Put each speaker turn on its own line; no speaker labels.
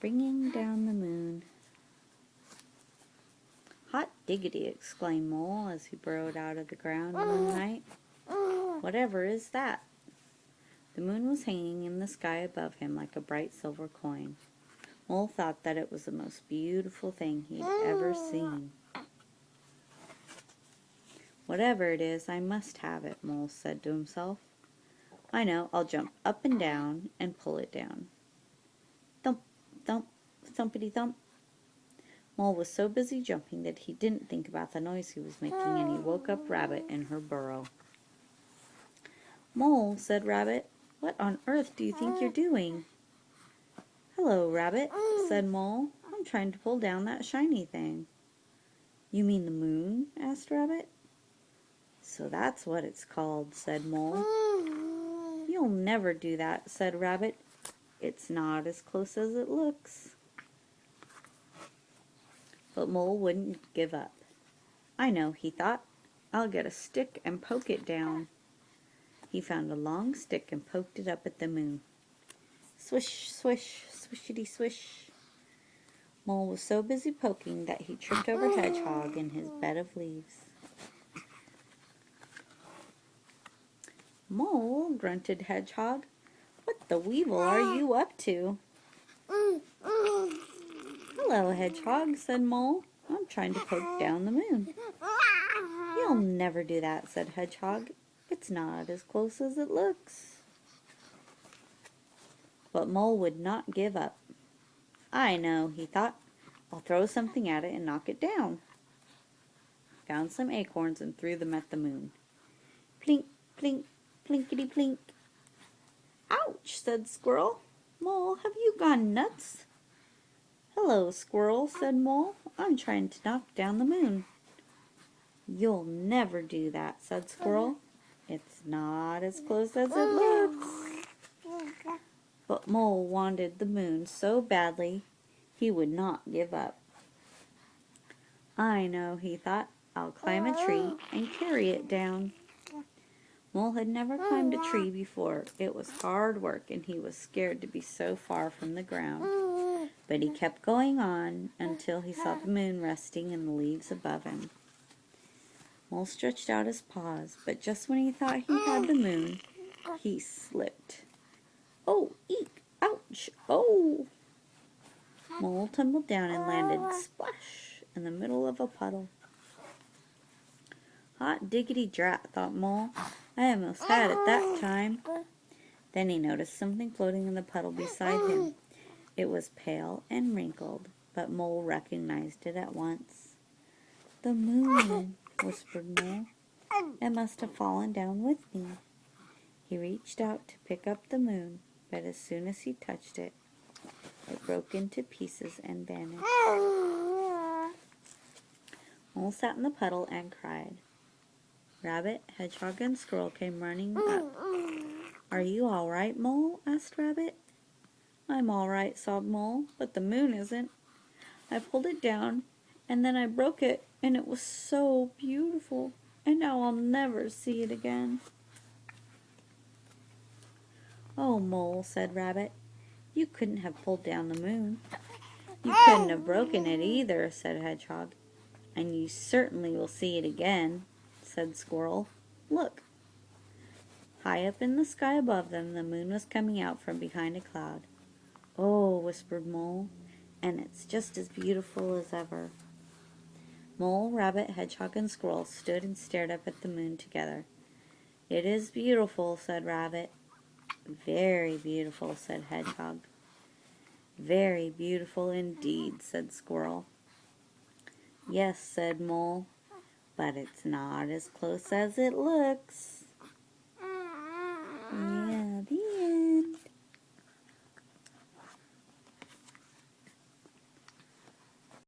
Bringing down the moon. Hot diggity, exclaimed Mole as he burrowed out of the ground one night. Whatever is that? The moon was hanging in the sky above him like a bright silver coin. Mole thought that it was the most beautiful thing he'd ever seen. Whatever it is, I must have it, Mole said to himself. I know, I'll jump up and down and pull it down. Thump, thump, thumpity thump. Mole was so busy jumping that he didn't think about the noise he was making, and he woke up Rabbit in her burrow. Mole, said Rabbit, what on earth do you think you're doing? Hello, Rabbit, said Mole. I'm trying to pull down that shiny thing. You mean the moon? Asked Rabbit. So that's what it's called, said Mole. You'll never do that, said Rabbit. It's not as close as it looks. But Mole wouldn't give up. I know, he thought. I'll get a stick and poke it down. He found a long stick and poked it up at the moon. Swish, swish, swishity swish. Mole was so busy poking that he tripped over Hedgehog in his bed of leaves. Mole, grunted Hedgehog, what the weevil are you up to? Hello, Hedgehog, said Mole. I'm trying to poke down the moon. You'll never do that, said Hedgehog. It's not as close as it looks. But Mole would not give up. I know, he thought. I'll throw something at it and knock it down. Found some acorns and threw them at the moon. Plink, plink, plinkety plink. Ouch, said Squirrel. Mole, have you gone nuts? Hello, Squirrel, said Mole. I'm trying to knock down the moon. You'll never do that, said Squirrel. It's not as close as it looks. But Mole wanted the moon so badly he would not give up. I know, he thought. I'll climb a tree and carry it down. Mole had never climbed a tree before. It was hard work, and he was scared to be so far from the ground. But he kept going on until he saw the moon resting in the leaves above him. Mole stretched out his paws, but just when he thought he had the moon, he slipped. Oh, eek! Ouch! Oh! Mole tumbled down and landed splash in the middle of a puddle. Hot diggity drat, thought Mole. I almost had it that time. Then he noticed something floating in the puddle beside him. It was pale and wrinkled, but Mole recognized it at once. The moon, whispered Mole. It must have fallen down with me. He reached out to pick up the moon, but as soon as he touched it, it broke into pieces and vanished. Mole sat in the puddle and cried. Rabbit, Hedgehog, and Squirrel came running up. Are you all right, Mole? Asked Rabbit. I'm all right, sobbed Mole, but the moon isn't. I pulled it down, and then I broke it, and it was so beautiful, and now I'll never see it again. Oh, Mole, said Rabbit, you couldn't have pulled down the moon. You couldn't have broken it either, said Hedgehog. And you certainly will see it again, said Squirrel. Look. High up in the sky above them, the moon was coming out from behind a cloud. Oh, whispered Mole, and it's just as beautiful as ever. Mole, Rabbit, Hedgehog, and Squirrel stood and stared up at the moon together. It is beautiful, said Rabbit. Very beautiful, said Hedgehog. Very beautiful indeed, said Squirrel. Yes, said Mole, but it's not as close as it looks.